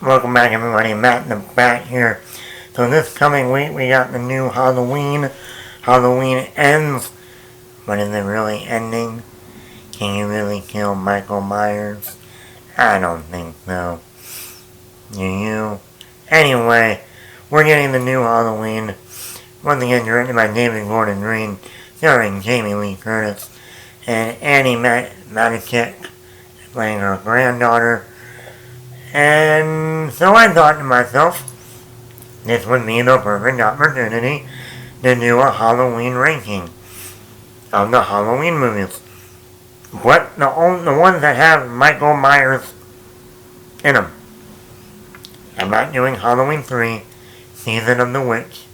Welcome back, everybody. Matt in the back here. So this coming week we got the new Halloween. Halloween ends, but is it really ending? Can you really kill Michael Myers? I don't think so. Do you? Anyway, we're getting the new Halloween. Once again, directed by David Gordon Green, starring Jamie Lee Curtis and Annie Matichek playing her granddaughter. And so I thought to myself, this would be the perfect opportunity to do a Halloween ranking of the Halloween movies. But the ones that have Michael Myers in them. I'm not doing Halloween 3, Season of the Witch,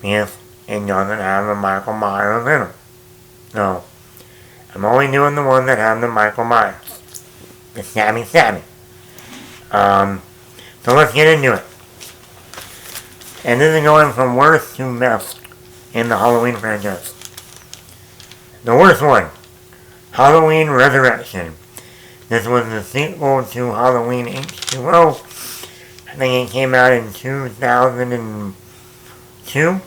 because it doesn't have the Michael Myers in them. No. I'm only doing the ones that have the Michael Myers. The stabby. So let's get into it. And this is going from worst to best in the Halloween franchise. The worst one, Halloween Resurrection. This was the sequel to Halloween H2O. I think it came out in 2002.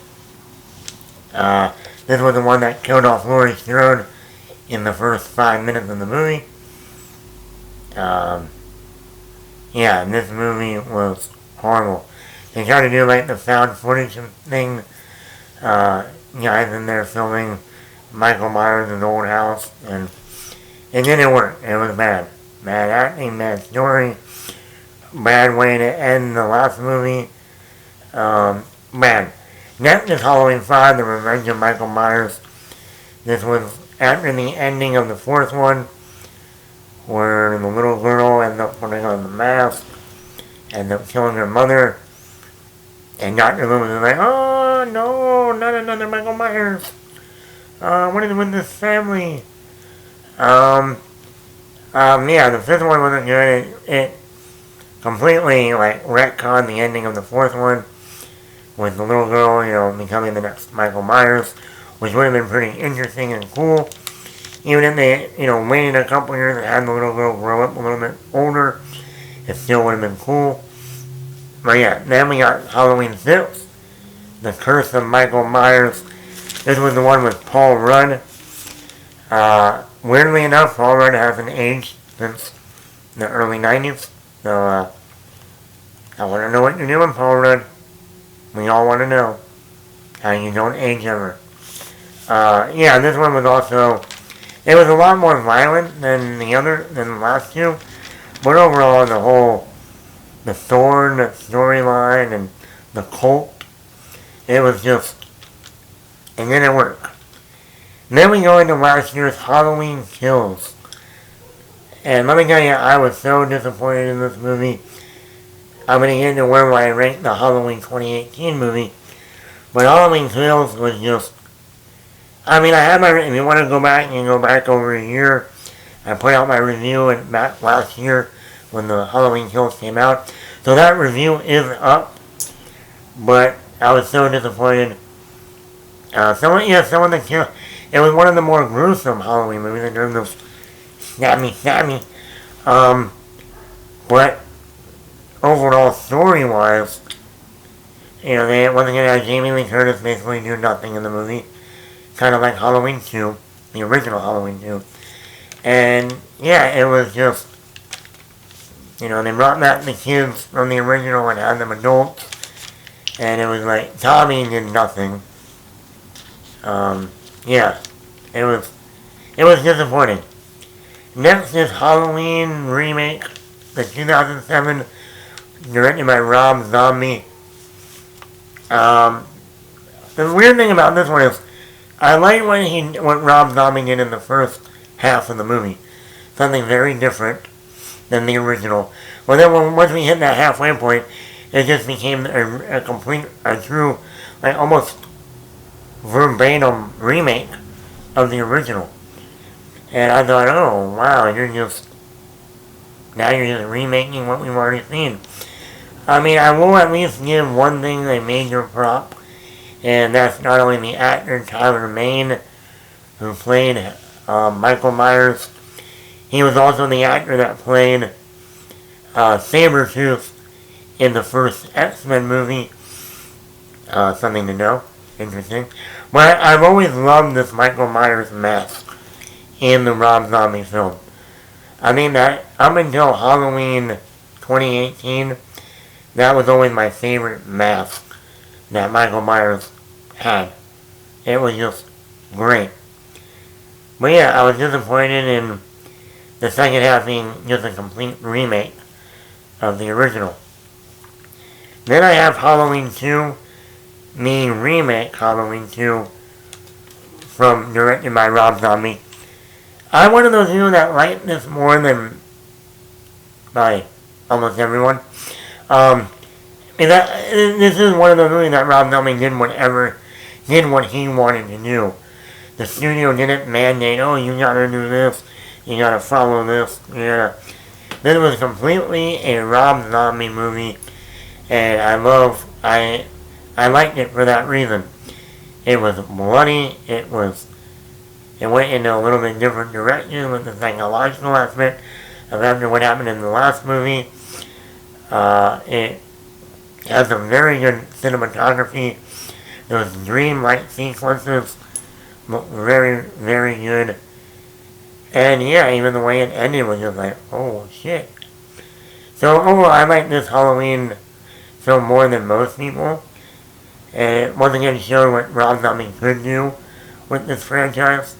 This was the one that killed off Laurie Strode in the first 5 minutes of the movie. Yeah, and this movie was horrible. They tried to do like the found footage thing. Guys in there filming Michael Myers' old house, and it didn't work. It was bad. Bad acting, bad story, bad way to end the last movie. Bad. Next is Halloween 5, The Revenge of Michael Myers. This was after the ending of the fourth one, where the little girl ended up putting on the mask, ended up killing her mother, and Dr. Loomis was like, oh no, not another Michael Myers. What is with this family? Yeah, the fifth one wasn't good. It completely, retconned the ending of the fourth one, with the little girl, becoming the next Michael Myers, which would have been pretty interesting and cool. Even if they, waited a couple years and had the little girl grow up a little bit older, it still would have been cool. But yeah, then we got Halloween 6, The Curse of Michael Myers. This was the one with Paul Rudd. Weirdly enough, Paul Rudd hasn't aged since the early 90s. So, I want to know what you're doing, Paul Rudd. We all want to know how you don't age ever. Yeah, this one was also... It was a lot more violent than the last two, but overall, the Thorn storyline and the cult, it was just, it didn't work. Then we go into last year's Halloween Kills, and let me tell you, I was so disappointed in this movie. I'm going to get into where I rank the Halloween 2018 movie, but Halloween Kills was just, I have if you want to go back, you can go back over a year. I put out my review back last year when the Halloween Kills came out. So that review is up, but I was so disappointed. Some of the kills, it was one of the more gruesome Halloween movies in terms of stabby. But overall, story-wise, they once again had Jamie Lee Curtis basically do nothing in the movie. Kind of like Halloween 2, the original Halloween 2. And, yeah, it was just, they brought back the kids from the original and had them adults. And it was like, Tommy did nothing. Yeah, it was disappointing. Next is Halloween remake, the 2007, directed by Rob Zombie. The weird thing about this one is, I like what Rob Zombie did in the first half of the movie. Something very different than the original. Well, then once we hit that halfway point, it just became a true, almost verbatim remake of the original. And I thought, oh, wow, now you're just remaking what we've already seen. I will at least give one thing a major prop. And that's not only the actor Tyler Mane, who played Michael Myers. He was also the actor that played Sabretooth in the first X-Men movie. Something to know. Interesting. But I've always loved this Michael Myers mask in the Rob Zombie film. I mean that up until Halloween 2018, that was always my favorite mask that Michael Myers had. It was just great. But yeah, I was disappointed in the second half being just a complete remake of the original. Then I have Halloween 2, meaning remake Halloween 2, directed by Rob Zombie. I'm one of those people that like this more than by almost everyone. This is one of those movies that Rob Zombie did what he wanted to do. The studio didn't mandate, oh, you gotta do this, you gotta follow this, This was completely a Rob Zombie movie, and I liked it for that reason. It was bloody, it went into a little bit different direction with the psychological aspect of after what happened in the last movie. It has some very good cinematography. Those dream-like sequences look very, very good. And yeah, even the way it ended was just like, oh shit. So overall, I like this Halloween film more than most people. And it once again showed what Rob Zombie could do with this franchise.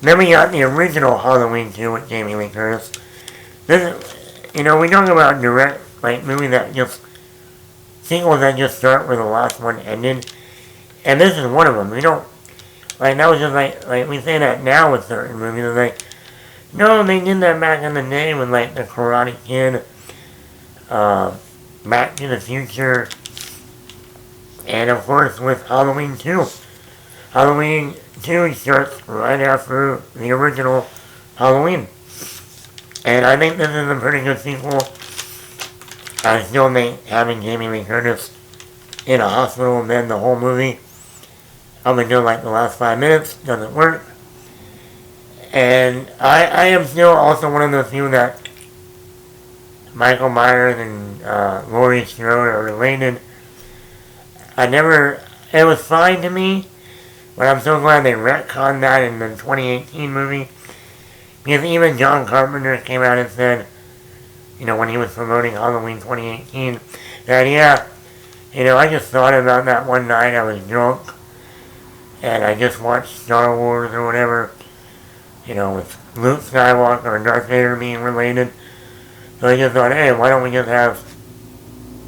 Then we got the original Halloween 2 with Jamie Lee Curtis. This, we talk about direct, movies that sequels that just start where the last one ended. And this is one of them. We don't, that was just we say that now with certain movies. It's no, they did that back in the day with, the Karate Kid, Back to the Future, and of course with Halloween 2. Halloween 2 starts right after the original Halloween. And I think this is a pretty good sequel. I still think having Jamie Lee Curtis in a hospital bed the whole movie up until the last 5 minutes doesn't work. And I am still also one of those people that Michael Myers and Laurie Strode are related. It was fine to me, but I'm so glad they retconned that in the 2018 movie. Because even John Carpenter came out and said, when he was promoting Halloween 2018, that I just thought about that one night. I was drunk, and I just watched Star Wars or whatever, with Luke Skywalker and Darth Vader being related. So I just thought, hey, why don't we just have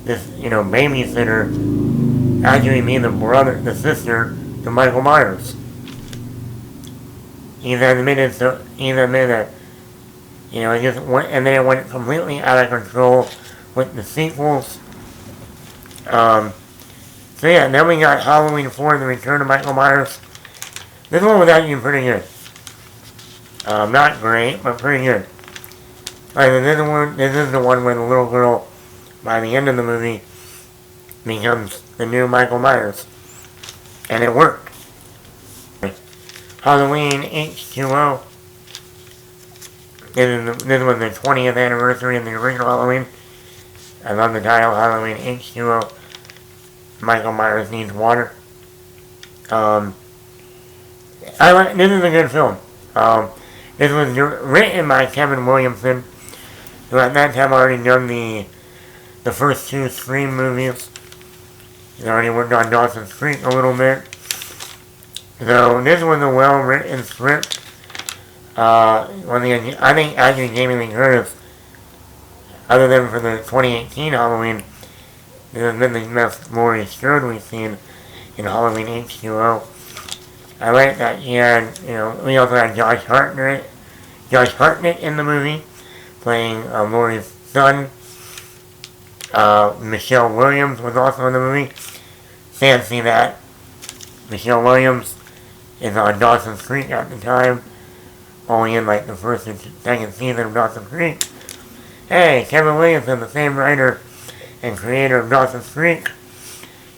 this, babysitter actually be the sister to Michael Myers. He's admitted that, it just went, and then it went completely out of control with the sequels. So yeah, then we got Halloween 4, The Return of Michael Myers. This one was actually pretty good. Not great, but pretty good. This is the one where the little girl, by the end of the movie, becomes the new Michael Myers. And it worked. Halloween H2O. This was the 20th anniversary of the original Halloween. I love the title, Halloween H2O. Michael Myers Needs Water. This is a good film. This was written by Kevin Williamson, who at that time already done the first 2 Scream movies. He already worked on Dawson's Creek a little bit. So this was a well-written script. I think actually Jamie Lee Curtis, other than for the 2018 Halloween, this has been the best Laurie Strode we've seen in Halloween H2O. I like that he had, we also had Josh Hartnett in the movie, playing Laurie's son. Michelle Williams was also in the movie. Fancy that. Michelle Williams is on Dawson's Creek at the time, only in the first and second season of Dawson's Creek. Hey, Kevin Williamson, the same writer and creator of Dawson's Creek.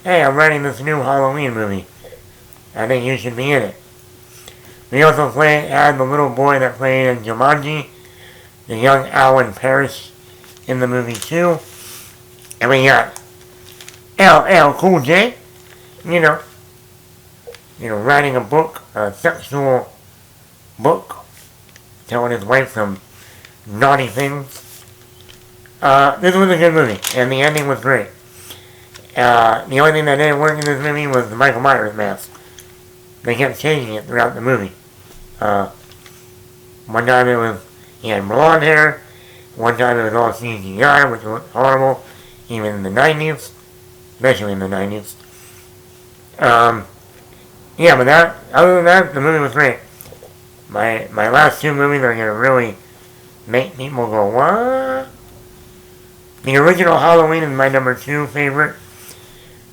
Hey, I'm writing this new Halloween movie. I think you should be in it. We also had the little boy that played in Jumanji, the young Alan Parrish in the movie too. And we got LL Cool J, you know, writing a book, a sexual book, telling his wife some naughty things. This was a good movie, and the ending was great. The only thing that didn't work in this movie was the Michael Myers mask. They kept changing it throughout the movie. One time he had blonde hair. One time it was all CGI, which was horrible, even in the 90s, especially in the 90s. Yeah, but other than that, the movie was great. My last two movies are gonna really make people go, what? The original Halloween is my number 2 favorite.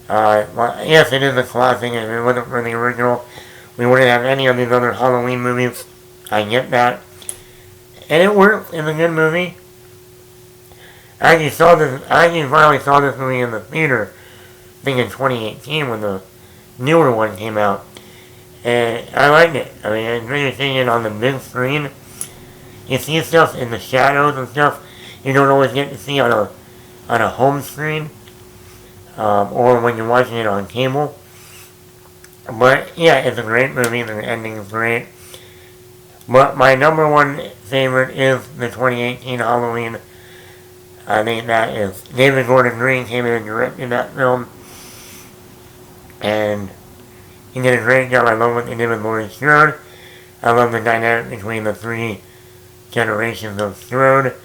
Well, yes, it is a classic. If it wasn't for the original, we wouldn't have any of these other Halloween movies. I get that. And it worked. It's a good movie. I actually finally saw this movie in the theater, I think in 2018 when the newer one came out. And I liked it. I mean, it's really seeing it on the big screen. You see stuff in the shadows and stuff you don't always get to see on a home screen. Or when you're watching it on cable. But yeah, it's a great movie. The ending is great. But my number 1 favorite is the 2018 Halloween. I think that is David Gordon Green came in and directed that film. And he did a great job. I love what they did with Laurie Strode. I love the dynamic between the 3 generations of Strode.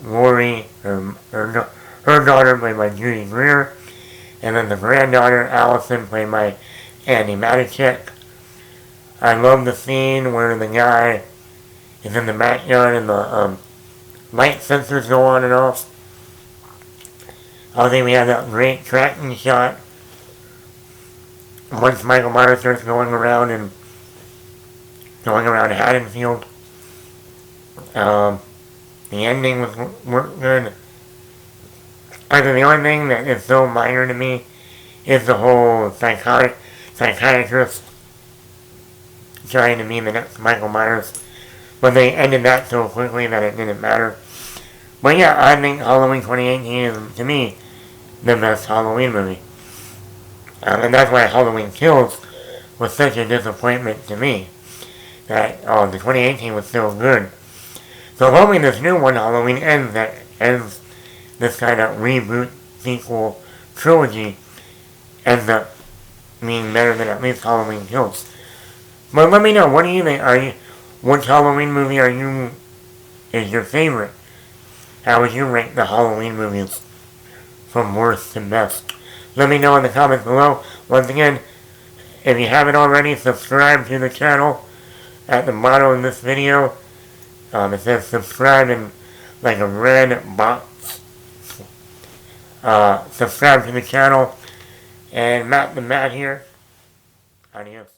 Laurie, her daughter played by Judy Greer, and then the granddaughter, Allison, played by Andy Matichek. I love the scene where the guy is in the backyard and the light sensors go on and off. I think we have that great tracking shot once Michael Myers starts going around Haddonfield. The ending was good. I think the only thing that is so minor to me is the whole psychiatrist trying to be the next Michael Myers. But they ended that so quickly that it didn't matter. But yeah, I think Halloween 2018 is, to me, the best Halloween movie. And that's why Halloween Kills was such a disappointment to me. That, the 2018 was still good. So hoping this new one, Halloween, ends this kind of reboot, sequel, trilogy, ends up being better than at least Halloween Kills. But let me know, what do you think? Which Halloween movie is your favorite? How would you rank the Halloween movies from worst to best? Let me know in the comments below. Once again, if you haven't already, subscribe to the channel. At the bottom of this video, it says subscribe in like a red box. Subscribe to the channel. And Matt the Matt here. Adios.